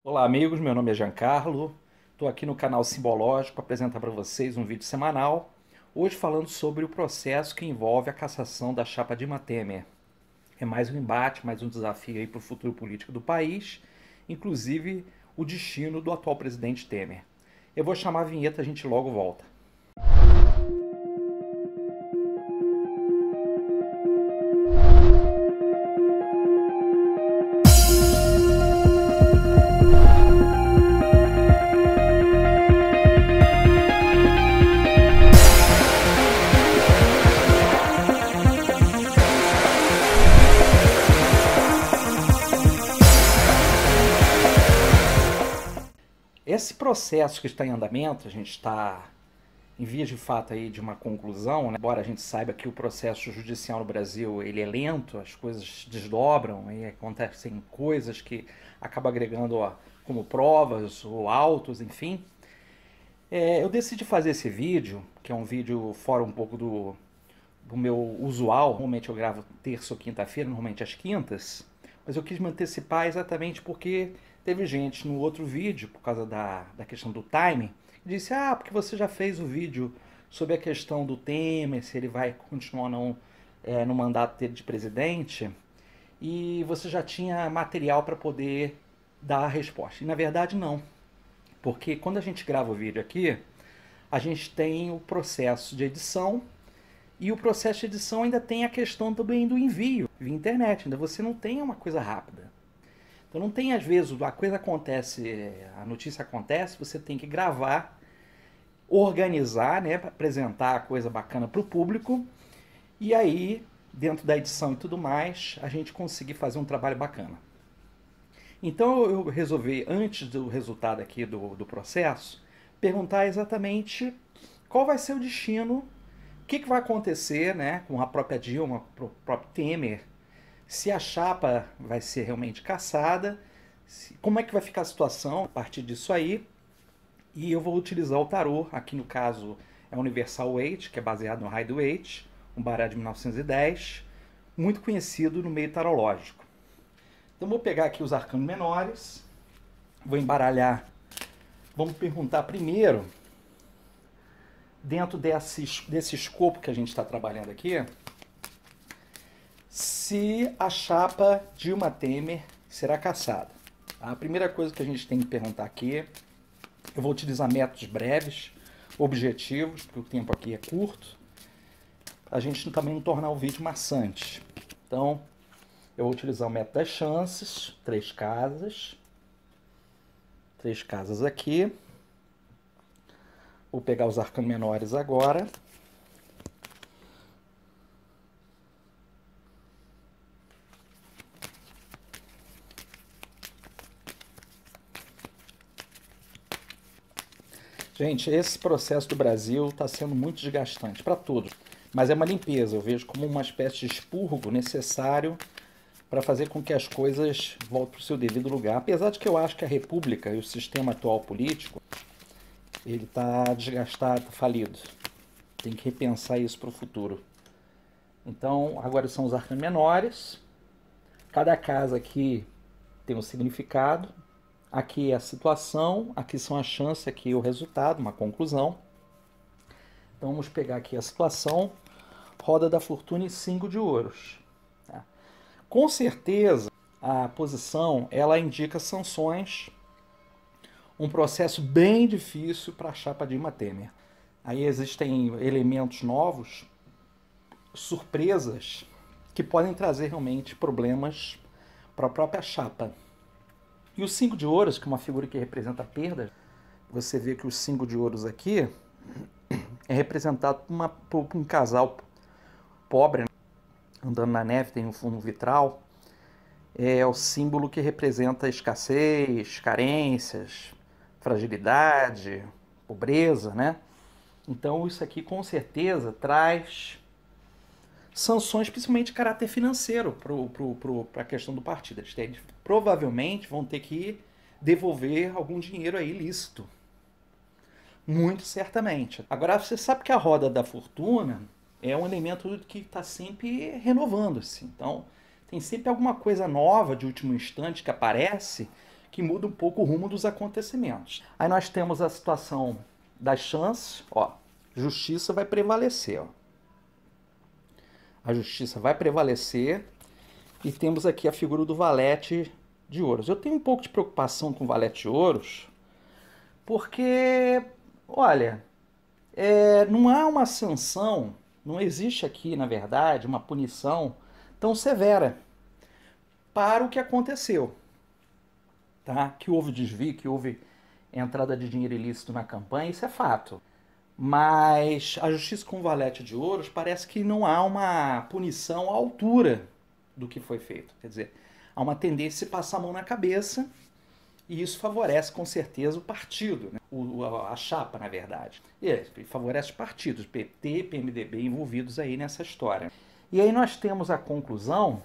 Olá amigos, meu nome é Giancarlo, estou aqui no canal Simbológico para apresentar para vocês um vídeo semanal, hoje falando sobre o processo que envolve a cassação da chapa Dilma Temer. É mais um embate, mais um desafio aí para o futuro político do país, inclusive o destino do atual presidente Temer. Eu vou chamar a vinheta, a gente logo volta. Esse processo que está em andamento, a gente está em vias de fato aí de uma conclusão, né? Embora a gente saiba que o processo judicial no Brasil ele é lento, as coisas desdobram e acontecem coisas que acabam agregando como provas ou autos, enfim. Eu decidi fazer esse vídeo, que é um vídeo fora um pouco do meu usual. Normalmente eu gravo terça ou quinta-feira, normalmente às quintas, mas eu quis me antecipar exatamente porque teve gente no outro vídeo, por causa da questão do timing, que disse: ah, porque você já fez o vídeo sobre a questão do Temer, se ele vai continuar ou não no mandato dele de presidente, e você já tinha material para poder dar a resposta. E na verdade não, porque quando a gente grava o vídeo aqui, a gente tem o processo de edição, e o processo de edição ainda tem a questão também do envio via internet. Ainda você não tem uma coisa rápida. Então não tem, às vezes, a coisa acontece, a notícia acontece, você tem que gravar, organizar, né, para apresentar a coisa bacana para o público, e aí, dentro da edição e tudo mais, a gente conseguir fazer um trabalho bacana. Então eu resolvi, antes do resultado aqui do processo, perguntar exatamente qual vai ser o destino, o que vai acontecer, né, com a própria Dilma, com o próprio Temer, se a chapa vai ser realmente cassada, como é que vai ficar a situação a partir disso aí. E eu vou utilizar o tarô, aqui no caso é o Universal Waite, que é baseado no Rider Waite, um baralho de 1910, muito conhecido no meio tarológico. Então vou pegar aqui os arcanos menores, vou embaralhar, vamos perguntar primeiro, dentro desse escopo que a gente está trabalhando aqui, se a chapa Dilma Temer será cassada. A primeira coisa que a gente tem que perguntar aqui, eu vou utilizar métodos breves, objetivos, porque o tempo aqui é curto, para a gente também não tornar o vídeo maçante. Então, eu vou utilizar o método das chances, três casas aqui. Vou pegar os arcanos menores agora. Gente, esse processo do Brasil está sendo muito desgastante para todos, mas é uma limpeza, eu vejo como uma espécie de expurgo necessário para fazer com que as coisas voltem para o seu devido lugar. Apesar de que eu acho que a República e o sistema atual político, ele está desgastado, tá falido. Tem que repensar isso para o futuro. Então, agora são os arcanos menores. Cada casa aqui tem um significado. Aqui é a situação, aqui são as chances, aqui é o resultado, uma conclusão. Então vamos pegar aqui a situação, roda da fortuna e 5 de ouros. Com certeza a posição ela indica sanções, um processo bem difícil para a chapa Dilma Temer. Aí existem elementos novos, surpresas, que podem trazer realmente problemas para a própria chapa. E o 5 de ouros, que é uma figura que representa perda, você vê que o 5 de ouros aqui é representado por um casal pobre, né? Andando na neve, tem um fundo vitral. É o símbolo que representa escassez, carências, fragilidade, pobreza, né? Então isso aqui com certeza traz sanções, principalmente de caráter financeiro, para a questão do partido. Eles provavelmente vão ter que devolver algum dinheiro aí ilícito. Muito certamente. Agora, você sabe que a roda da fortuna é um elemento que está sempre renovando-se. Então, tem sempre alguma coisa nova de último instante que aparece que muda um pouco o rumo dos acontecimentos. Aí nós temos a situação das chances, ó, justiça vai prevalecer, ó. A justiça vai prevalecer e temos aqui a figura do valete de ouros. Eu tenho um pouco de preocupação com o valete de ouros, porque, olha, não há uma sanção, não existe aqui, na verdade, uma punição tão severa para o que aconteceu, tá? Que houve desvio, que houve entrada de dinheiro ilícito na campanha, isso é fato. Mas a justiça com o valete de ouros parece que não há uma punição à altura do que foi feito. Quer dizer, há uma tendência de passar a mão na cabeça e isso favorece com certeza o partido, né? A chapa, na verdade. E favorece os partidos, PT, PMDB envolvidos aí nessa história. E aí nós temos a conclusão,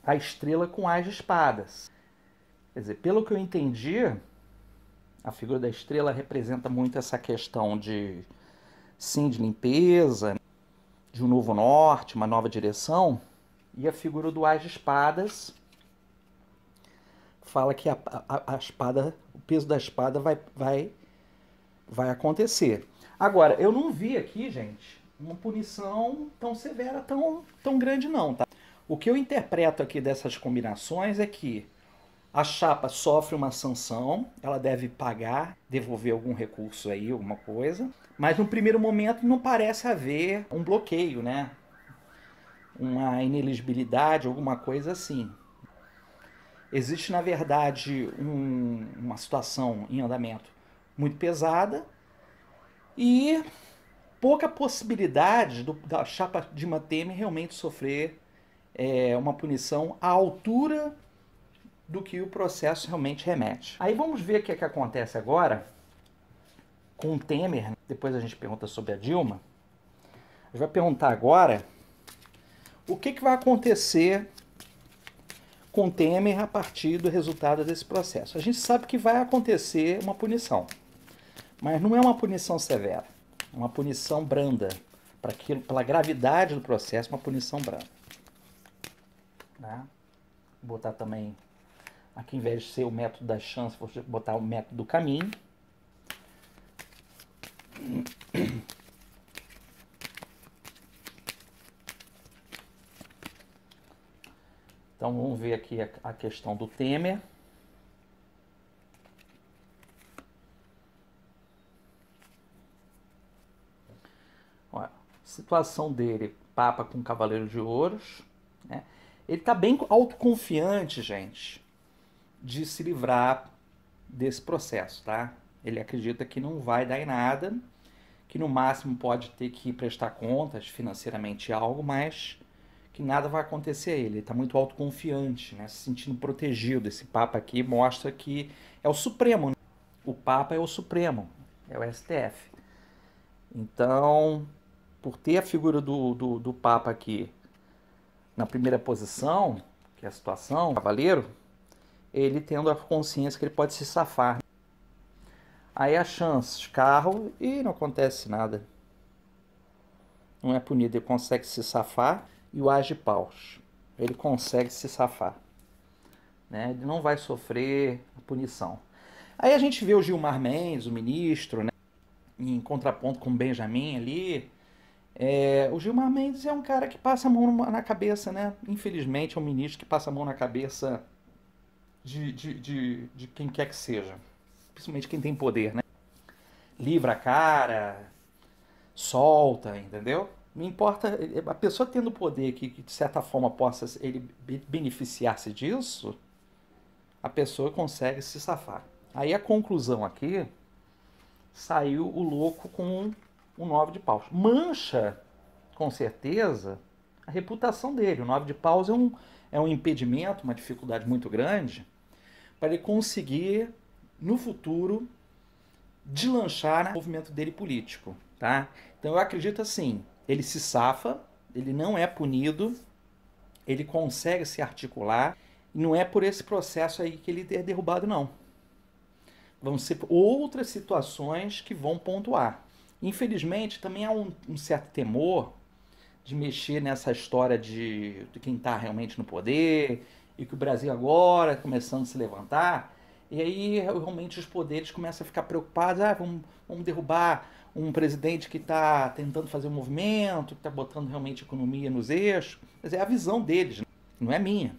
a estrela com as de espadas. Quer dizer, pelo que eu entendi, a figura da estrela representa muito essa questão de, sim, de limpeza, de um novo norte, uma nova direção. E a figura do as de espadas fala que a espada, o peso da espada vai acontecer. Agora, eu não vi aqui, gente, uma punição tão severa, tão grande não, tá? O que eu interpreto aqui dessas combinações é que a chapa sofre uma sanção, ela deve pagar, devolver algum recurso aí, alguma coisa, mas no primeiro momento não parece haver um bloqueio, né? Uma ineligibilidade, alguma coisa assim. Existe, na verdade, uma situação em andamento muito pesada e pouca possibilidade da chapa Dilma Temer realmente sofrer uma punição à altura do que o processo realmente remete. Aí vamos ver o que acontece agora com o Temer. Depois a gente pergunta sobre a Dilma. A gente vai perguntar agora o que vai acontecer com o Temer a partir do resultado desse processo. A gente sabe que vai acontecer uma punição, mas não é uma punição severa, é uma punição branda, pela gravidade do processo, uma punição branda. Né? Vou botar também, aqui, em vez de ser o método das chances, vou botar o método do caminho. Então vamos ver aqui a questão do Temer. Olha, situação dele, Papa com Cavaleiro de Ouros. Né? Ele está bem autoconfiante, gente, de se livrar desse processo, tá? Ele acredita que não vai dar em nada, que no máximo pode ter que prestar contas financeiramente algo, mas que nada vai acontecer a ele. Ele está muito autoconfiante, né? Se sentindo protegido. Esse Papa aqui mostra que é o Supremo, né? O Papa é o Supremo, é o STF. Então, por ter a figura do Papa aqui na primeira posição, que é a situação, cavaleiro, ele tendo a consciência que ele pode se safar. Aí a chance, carro, e não acontece nada. Não é punido, ele consegue se safar. E o as de paus, ele consegue se safar. Né? Ele não vai sofrer a punição. Aí a gente vê o Gilmar Mendes, o ministro, né? Em contraponto com o Benjamin ali. O Gilmar Mendes é um cara que passa a mão na cabeça, né? Infelizmente é um ministro que passa a mão na cabeça de quem quer que seja. Principalmente quem tem poder, né? Livra a cara, solta, entendeu? Não importa, a pessoa tendo poder que de certa forma possa ele beneficiar-se disso, a pessoa consegue se safar. Aí a conclusão aqui, saiu o louco com o 9 de paus. Mancha, com certeza, a reputação dele. O 9 de paus é um impedimento, uma dificuldade muito grande, para ele conseguir, no futuro, deslanchar no movimento dele político. Tá? Então eu acredito assim, ele se safa, ele não é punido, ele consegue se articular, e não é por esse processo aí que ele é derrubado, não. Vão ser outras situações que vão pontuar. Infelizmente, também há um certo temor de mexer nessa história de quem está realmente no poder e que o Brasil agora começando a se levantar, e aí realmente os poderes começam a ficar preocupados, vamos derrubar um presidente que está tentando fazer um movimento, que está botando realmente a economia nos eixos, mas é a visão deles, não é minha.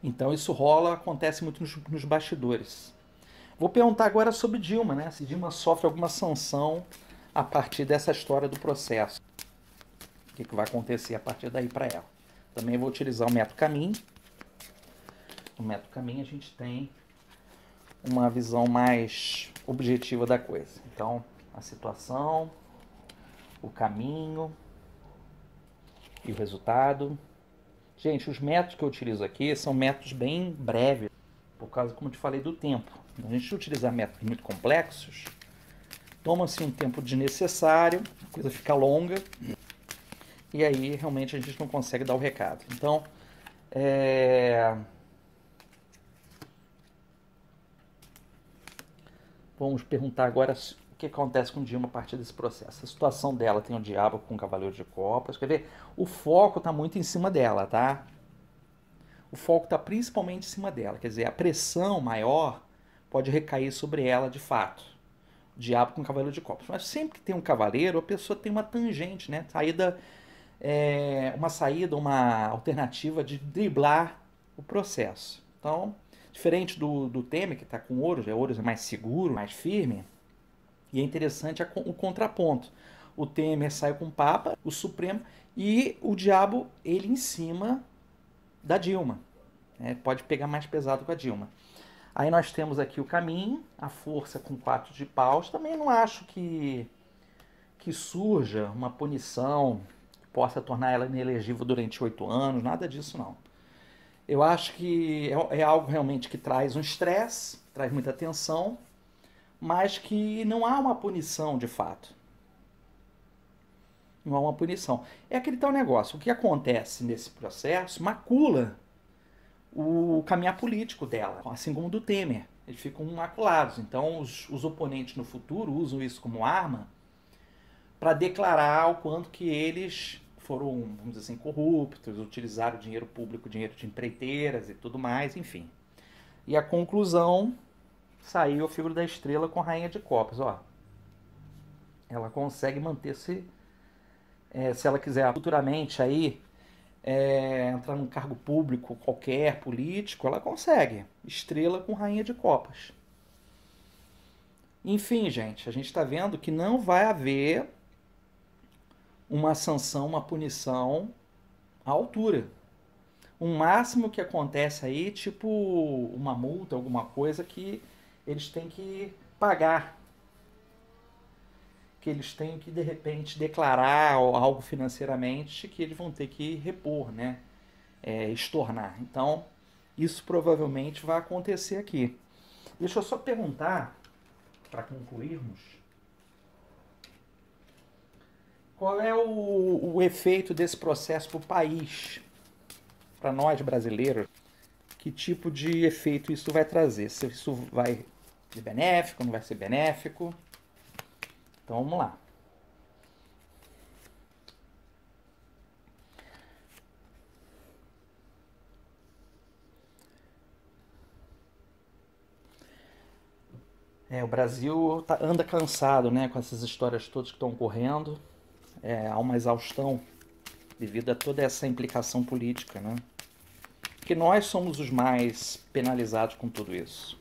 Então isso rola, acontece muito nos bastidores. Vou perguntar agora sobre Dilma, né? Se Dilma sofre alguma sanção a partir dessa história do processo. O que vai acontecer a partir daí para ela. Também vou utilizar o método Caminho. No método Caminho a gente tem uma visão mais objetiva da coisa. Então, a situação, o caminho e o resultado. Gente, os métodos que eu utilizo aqui são métodos bem breves, por causa, como eu te falei, do tempo. A gente utilizar métodos muito complexos, toma-se um tempo desnecessário, a coisa fica longa, e aí realmente a gente não consegue dar o recado. Então, vamos perguntar agora o que acontece com Dilma a partir desse processo. A situação dela tem o diabo com o cavaleiro de copas. Quer ver? O foco está muito em cima dela, tá? O foco está principalmente em cima dela. Quer dizer, a pressão maior pode recair sobre ela de fato. O diabo com o cavaleiro de copas. Mas sempre que tem um cavaleiro, a pessoa tem uma tangente, né? Uma alternativa de driblar o processo. Então, diferente do Temer, que está com Ouros, Ouros é mais seguro, mais firme, e é interessante o contraponto. O Temer sai com o Papa, o Supremo, e o diabo, ele em cima da Dilma. Pode pegar mais pesado com a Dilma. Aí nós temos aqui o caminho, a força com 4 de paus. Também não acho que surja uma punição que possa tornar ela inelegível durante 8 anos, nada disso não. Eu acho que é algo realmente que traz um estresse, traz muita tensão, mas que não há uma punição de fato. Não há uma punição. É aquele tal negócio, o que acontece nesse processo macula o caminhar político dela, assim como do Temer. Eles ficam maculados. Então os oponentes no futuro usam isso como arma para declarar o quanto que eles foram, vamos dizer assim, corruptos, utilizaram dinheiro público, dinheiro de empreiteiras e tudo mais, enfim. E a conclusão, saiu a figura da estrela com a rainha de copas, ó. Ela consegue manter-se, se ela quiser futuramente aí entrar num cargo público qualquer, político, ela consegue. Estrela com rainha de copas. Enfim, gente, a gente está vendo que não vai haver uma sanção, uma punição à altura. O máximo que acontece aí, tipo uma multa, alguma coisa que eles têm que pagar. Que eles têm que, de repente, declarar algo financeiramente que eles vão ter que repor, né? Estornar. Então, isso provavelmente vai acontecer aqui. Deixa eu só perguntar, para concluirmos, qual é o efeito desse processo para o país, para nós brasileiros? Que tipo de efeito isso vai trazer? Se isso vai ser benéfico, não vai ser benéfico? Então vamos lá. O Brasil anda cansado, né, com essas histórias todas que estão ocorrendo. Há uma exaustão devido a toda essa implicação política, né? Porque nós somos os mais penalizados com tudo isso.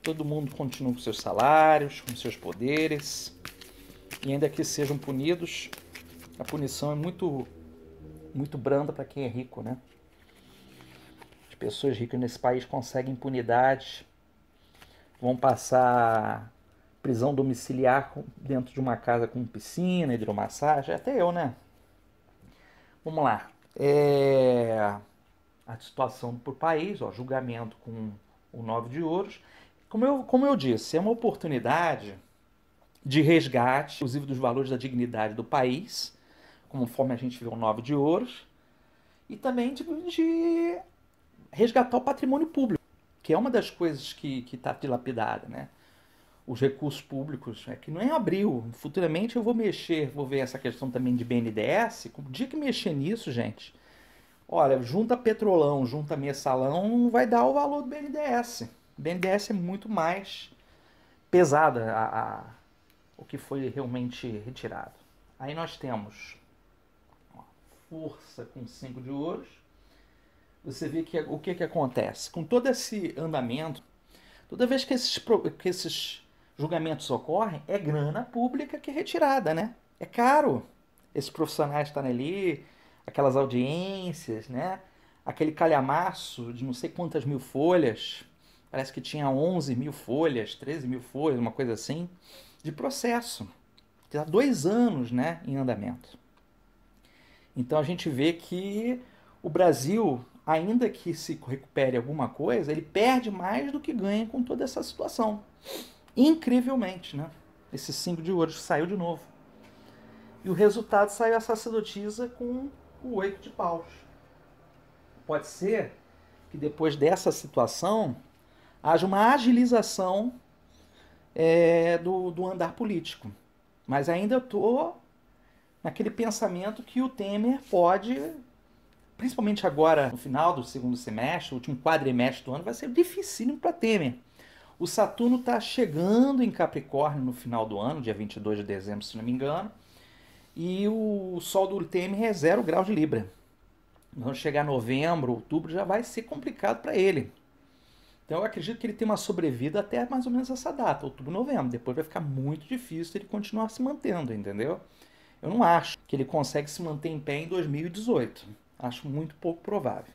Todo mundo continua com seus salários, com seus poderes, e ainda que sejam punidos, a punição é muito, muito branda para quem é rico, né? As pessoas ricas nesse país conseguem impunidade, vão passar prisão domiciliar dentro de uma casa com piscina, hidromassagem, até eu, né? Vamos lá. A situação por país, ó, julgamento com o 9 de ouros. Como eu disse, é uma oportunidade de resgate, inclusive dos valores da dignidade do país, conforme a gente vê o 9 de ouros, e também de resgatar o patrimônio público, que é uma das coisas que está dilapidada, né? Os recursos públicos, que não é abril. Futuramente eu vou ver essa questão também de BNDES. O dia que mexer nisso, gente, Olha, junta Petrolão, junta Mensalão, não vai dar o valor do BNDES. O BNDES é muito mais pesada o que foi realmente retirado. Aí nós temos ó, força com 5 de ouros. Você vê que o que acontece? Com todo esse andamento, toda vez que esses julgamentos ocorrem, é grana pública que é retirada, né? É caro esses profissionais estarem ali, aquelas audiências, né? Aquele calhamaço de não sei quantas mil folhas, parece que tinha 11 mil folhas, 13 mil folhas, uma coisa assim, de processo. Há 2 anos, né, em andamento. Então a gente vê que o Brasil, ainda que se recupere alguma coisa, ele perde mais do que ganha com toda essa situação. Incrivelmente, né? Esse 5 de ouro saiu de novo. E o resultado saiu a sacerdotisa com o 8 de paus. Pode ser que depois dessa situação haja uma agilização do andar político. Mas ainda estou naquele pensamento que o Temer pode, principalmente agora no final do segundo semestre, o último quadrimestre do ano, vai ser dificílimo para Temer. O Saturno está chegando em Capricórnio no final do ano, dia 22 de dezembro, se não me engano, e o Sol do Temer é 0 grau de Libra. Quando chegar novembro, outubro, já vai ser complicado para ele. Então eu acredito que ele tem uma sobrevida até mais ou menos essa data, outubro, novembro. Depois vai ficar muito difícil ele continuar se mantendo, entendeu? Eu não acho que ele consegue se manter em pé em 2018. Acho muito pouco provável.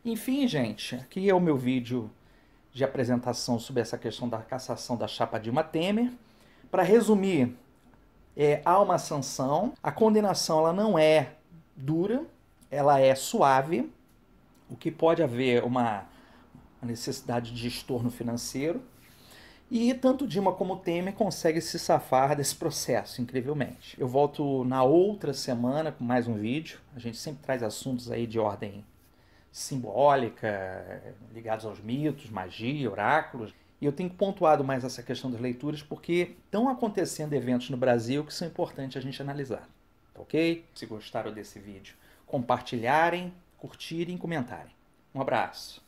Enfim, gente, aqui é o meu vídeo de apresentação sobre essa questão da cassação da chapa Dilma Temer. Para resumir, há uma sanção. A condenação ela não é dura, ela é suave. O que pode haver uma necessidade de estorno financeiro. E tanto Dilma como Temer conseguem se safar desse processo, incrivelmente. Eu volto na outra semana com mais um vídeo. A gente sempre traz assuntos aí de ordem simbólica, ligados aos mitos, magia, oráculos. E eu tenho pontuado mais essa questão das leituras porque estão acontecendo eventos no Brasil que são importantes a gente analisar. Tá ok? Se gostaram desse vídeo, compartilharem, curtirem e comentarem. Um abraço.